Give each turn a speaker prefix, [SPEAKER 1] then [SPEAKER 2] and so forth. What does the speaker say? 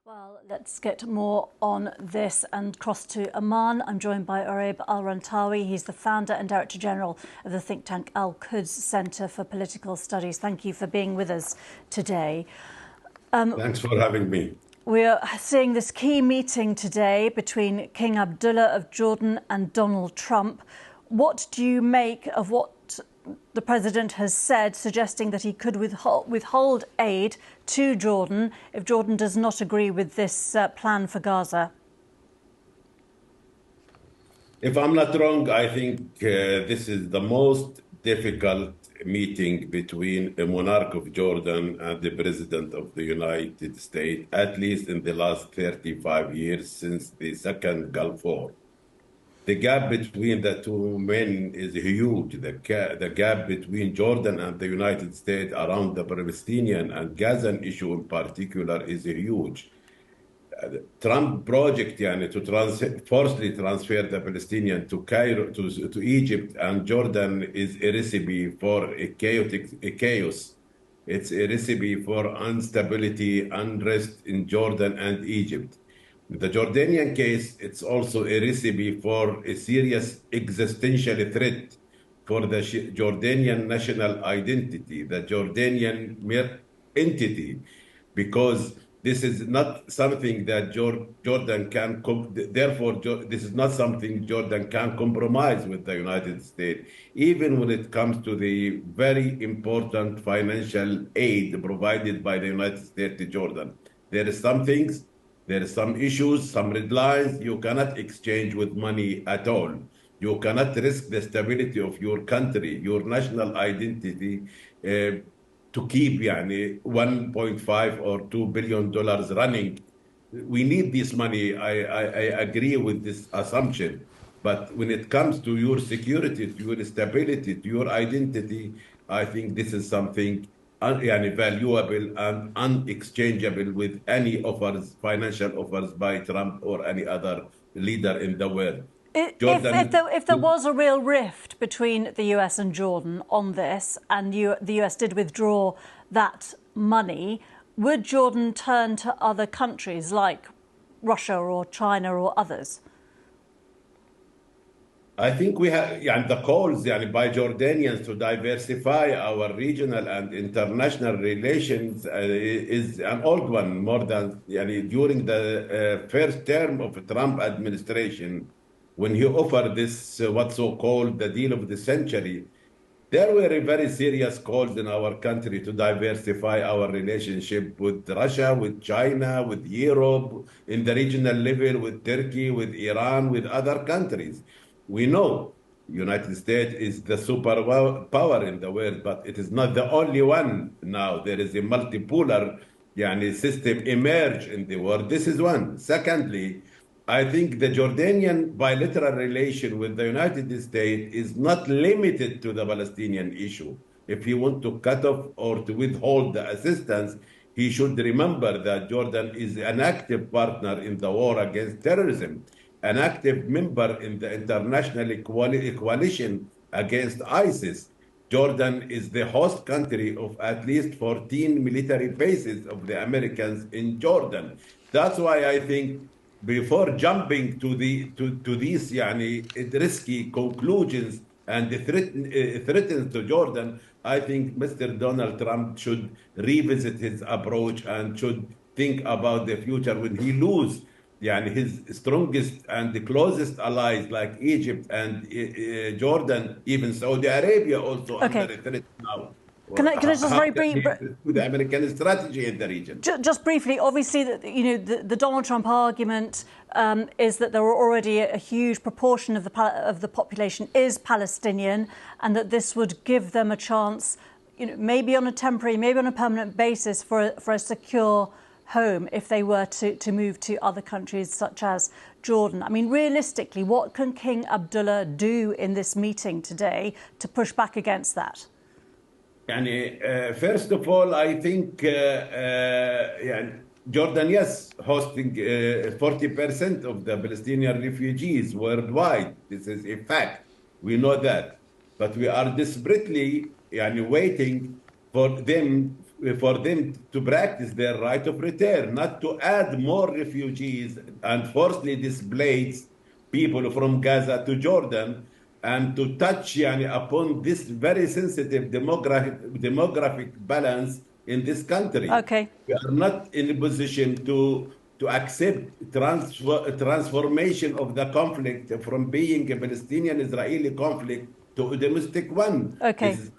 [SPEAKER 1] Well, let's get more on this and cross to Amman. I'm joined by Oraib Al Rantawi. He's the founder and director general of the think tank Al-Quds Center for Political Studies. Thank you for being with us today.
[SPEAKER 2] Thanks for having me.
[SPEAKER 1] We're seeing this key meeting today between King Abdullah of Jordan and Donald Trump. What do you make of what the president has said, suggesting that he could withhold aid to Jordan if Jordan does not agree with this plan for Gaza?
[SPEAKER 2] If I'm not wrong, I think this is the most difficult meeting between a monarch of Jordan and the president of the United States, at least in the last 35 years since the Second Gulf War. The gap between the two men is huge. The gap between Jordan and the United States around the Palestinian and Gazan issue in particular is huge. Trump project to forcibly transfer the Palestinian to Cairo, to Egypt and Jordan is a recipe for a chaos. It's a recipe for instability, unrest in Jordan and Egypt. The Jordanian case, it's also a recipe for a serious existential threat for the Jordanian national identity, the Jordanian entity, because this is not something that Jordan can, therefore, this is not something Jordan can compromise with the United States, even when it comes to the very important financial aid provided by the United States to Jordan. There is some things, there are some issues, some red lines you cannot exchange with money at all. You cannot risk the stability of your country, your national identity, to keep 1.5 or $2 billion running. We need this money. I agree with this assumption. But when it comes to your security, to your stability, to your identity, I think this is something valuable and unexchangeable with any offers, financial offers by Trump or any other leader in the world.
[SPEAKER 1] If there was a real rift between the US and Jordan on this, and the US did withdraw that money, would Jordan turn to other countries like Russia or China or others?
[SPEAKER 2] I think we have the calls by Jordanians to diversify our regional and international relations is an old one. More than during the first term of the Trump administration, when he offered this what's so-called the deal of the century, there were very serious calls in our country to diversify our relationship with Russia, with China, with Europe, in the regional level, with Turkey, with Iran, with other countries. We know the United States is the superpower in the world, but it is not the only one now. There is a multipolar system emerge in the world. This is one. Secondly, I think the Jordanian bilateral relation with the United States is not limited to the Palestinian issue. If he wants to cut off or to withhold the assistance, he should remember that Jordan is an active partner in the war against terrorism, an active member in the international coalition against ISIS. Jordan is the host country of at least 14 military bases of the Americans in Jordan. That's why I think before jumping to these risky conclusions and threatens to Jordan, I think Mr. Donald Trump should revisit his approach and should think about the future when he loses his strongest and the closest allies like Egypt and Jordan, even Saudi Arabia also under threat now.
[SPEAKER 1] Can I just very briefly
[SPEAKER 2] the American strategy in the region?
[SPEAKER 1] Just briefly, obviously, the Donald Trump argument is that there are already a huge proportion of the population is Palestinian, and that this would give them a chance, maybe on a temporary, maybe on a permanent basis for a secure home if they were to move to other countries such as Jordan. I mean, realistically, what can King Abdullah do in this meeting today to push back against that?
[SPEAKER 2] First of all, I think Jordan, yes, hosting 40% of the Palestinian refugees worldwide. This is a fact. We know that. But we are desperately waiting for them for them to practice their right of return, not to add more refugees and forcibly displace people from Gaza to Jordan, and to touch upon this very sensitive demographic balance in this country.
[SPEAKER 1] Okay.
[SPEAKER 2] We are not in a position to accept transformation of the conflict from being a Palestinian-Israeli conflict to a domestic one.
[SPEAKER 1] Okay.
[SPEAKER 2] This is